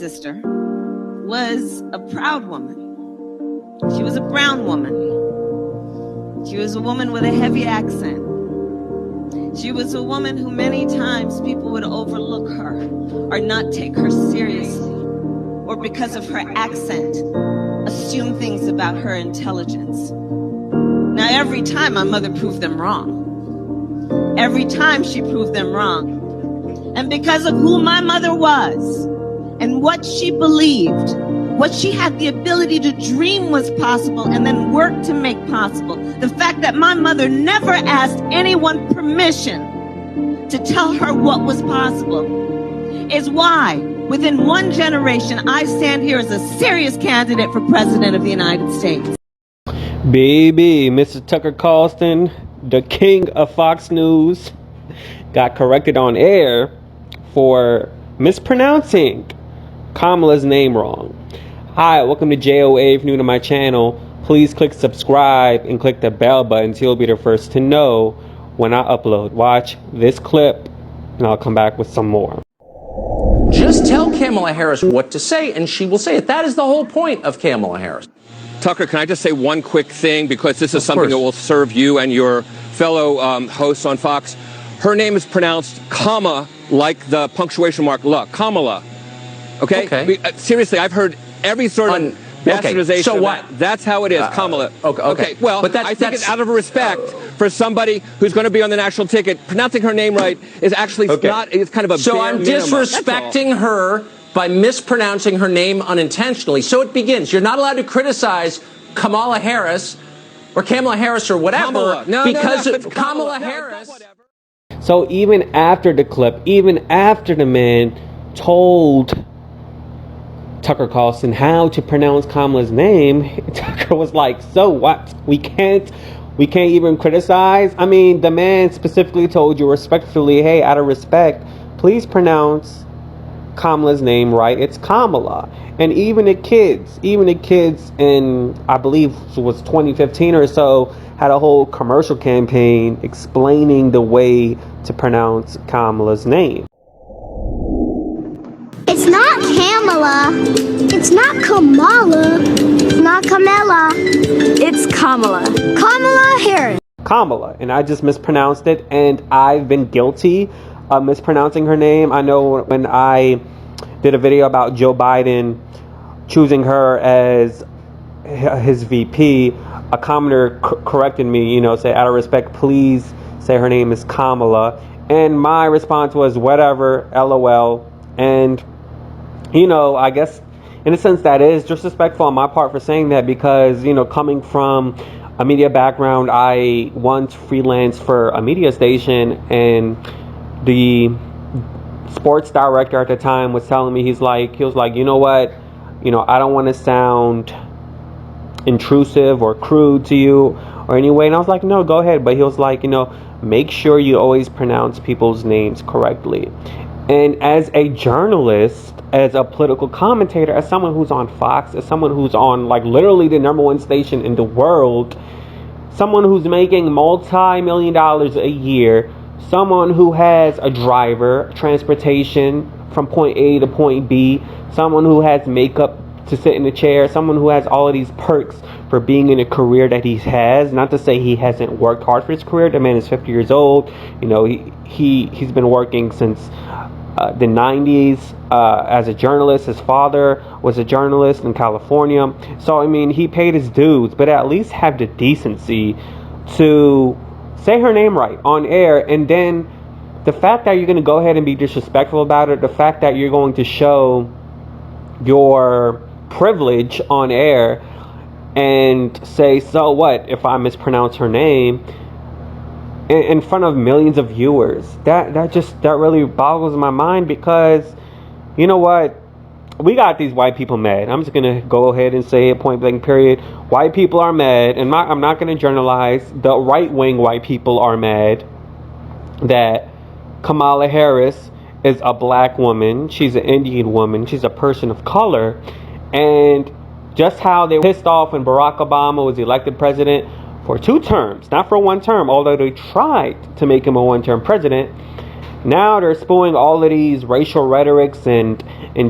sister was a proud woman. She was a brown woman. She was a woman with a heavy accent. She was a woman who many times people would overlook her or not take her seriously, or because of her accent, assume things about her intelligence. Now, every time my mother proved them wrong. Every time she proved them wrong. And because of who my mother was and what she believed, what she had the ability to dream was possible and then work to make possible, the fact that my mother never asked anyone permission to tell her what was possible is why, within one generation, I stand here as a serious candidate for President of the United States. Baby, Mr. Tucker Carlson, the king of Fox News, got corrected on air for mispronouncing Kamala's name wrong. Hi, welcome to JOA. If you're new to my channel, please click subscribe and click the bell button so you'll be the first to know when I upload. Watch this clip and I'll come back with some more. Just tell Kamala Harris what to say and she will say it. That is the whole point of Kamala Harris. Tucker, can I just say one quick thing, because this is something that will serve you and your fellow hosts on Fox. Her name is pronounced comma, like the punctuation mark la, Kamala. Okay? Seriously, I've heard every sort of bastardization so of what? that. That's how it is, Kamala. Okay. Well, but I think it's out of respect for somebody who's going to be on the national ticket. Pronouncing her name right is actually not, it's kind of a So I'm disrespecting her by mispronouncing her name unintentionally. So it begins. You're not allowed to criticize Kamala Harris or Kamala Harris or whatever because of Kamala Harris. So even after the clip, even after the man told Tucker Carlson how to pronounce Kamala's name, Tucker was like, so what? We can't even criticize? I mean, the man specifically told you respectfully, hey, out of respect, please pronounce Kamala's name right. It's Kamala. And even the kids in, I believe it was 2015 or so, had a whole commercial campaign explaining the way to pronounce Kamala's name. It's not Kamala. It's not Kamala. It's not Kamala. It's Kamala. Kamala Harris. Kamala. And I just mispronounced it, and I've been guilty of mispronouncing her name. I know when I did a video about Joe Biden choosing her as his VP, a commenter corrected me, say, out of respect, please say her name is Kamala. And my response was, whatever, LOL. And, I guess in a sense that is disrespectful on my part for saying that because, coming from a media background, I once freelanced for a media station, and the sports director at the time was telling me, he was like, you know what, I don't want to sound intrusive or crude to you or anyway. And I was like, no, go ahead. But he was like, make sure you always pronounce people's names correctly. And as a journalist, as a political commentator, as someone who's on Fox, as someone who's on like literally the #1 station in the world, someone who's making multi-million dollars a year, someone who has a driver, transportation from point A to point B, someone who has makeup to sit in a chair, someone who has all of these perks for being in a career that he has. Not to say he hasn't worked hard for his career. The man is 50 years old. He's been working since the 90s as a journalist. His father was a journalist in California. So, I mean, he paid his dues, but at least have the decency to say her name right on air. And then the fact that you're going to go ahead and be disrespectful about it, the fact that you're going to show your privilege on air and say, so what if I mispronounce her name in front of millions of viewers, that really boggles my mind. Because you know what, we got these white people mad. I'm just gonna go ahead and say it, point blank period. White people are mad, and I'm not gonna generalize. The right-wing white people are mad that Kamala Harris is a black woman, she's an Indian woman, she's a person of color. And just how they were pissed off when Barack Obama was elected president for 2 terms, not for 1 term, although they tried to make him a 1-term president. Now they're spewing all of these racial rhetorics and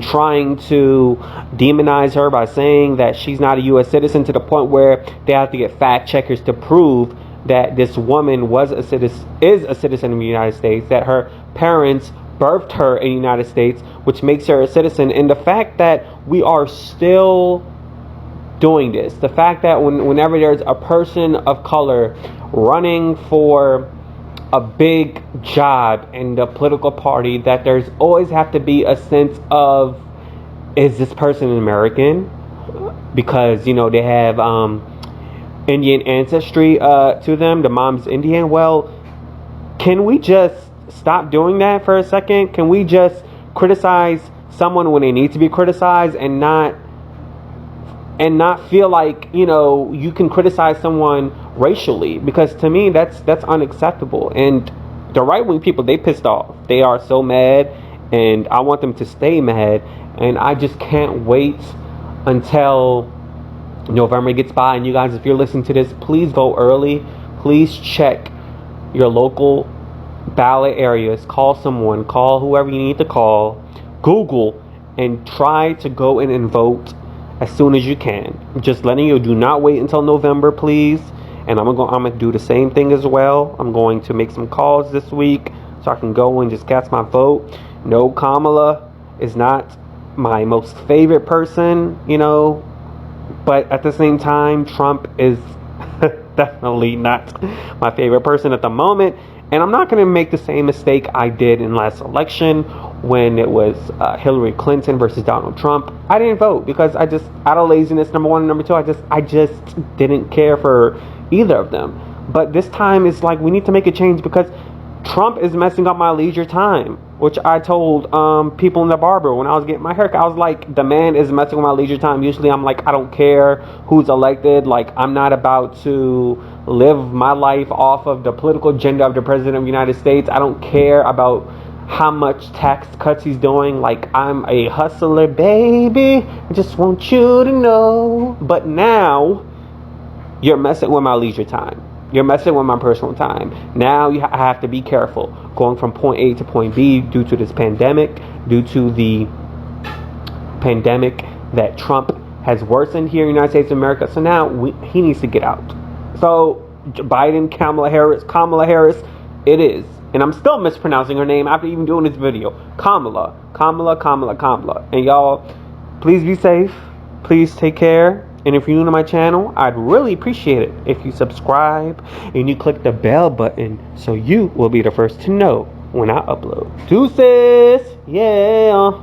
trying to demonize her by saying that she's not a U.S. citizen, to the point where they have to get fact checkers to prove that this woman is a citizen of the United States, that her parents birthed her in the United States, which makes her a citizen. And the fact that we are still doing this, the fact that whenever there's a person of color running for a big job in the political party, that there's always have to be a sense of, is this person an American? Because, you know, they have Indian ancestry to them. The mom's Indian. Well, can we just stop doing that for a second? Can we just criticize someone when they need to be criticized, and not feel like, you know, you can criticize someone racially? Because to me, that's unacceptable. And the right-wing people, they pissed off. They are so mad, and I want them to stay mad. And I just can't wait until November gets by. And you guys, if you're listening to this, please vote early. Please check your local ballot areas. Call someone, call whoever you need to call, Google, and try to go in and vote as soon as you can. I'm just letting you, do not wait until November, please. And I'm gonna do the same thing as well. I'm going to make some calls this week so I can go and just cast my vote. No, Kamala is not my most favorite person, you know, but at the same time, Trump is definitely not my favorite person at the moment. And I'm not going to make the same mistake I did in last election when it was Hillary Clinton versus Donald Trump. I didn't vote because I just, out of laziness, number one, and number two, I just didn't care for either of them. But this time it's like we need to make a change, because Trump is messing up my leisure time, which I told people in the barber when I was getting my haircut. I was like, the man is messing with my leisure time. Usually I'm like, I don't care who's elected. Like, I'm not about to live my life off of the political agenda of the president of the United States. I don't care about how much tax cuts he's doing. Like, I'm a hustler, baby. I just want you to know. But now you're messing with my leisure time. You're messing with my personal time. Now I have to be careful going from point A to point B due to this pandemic, due to the pandemic that Trump has worsened here in the United States of America. So now he needs to get out. So Biden, Kamala Harris, it is. And I'm still mispronouncing her name after even doing this video. Kamala. And y'all, please be safe. Please take care. And if you're new to my channel, I'd really appreciate it if you subscribe and you click the bell button so you will be the first to know when I upload. Deuces! Yeah!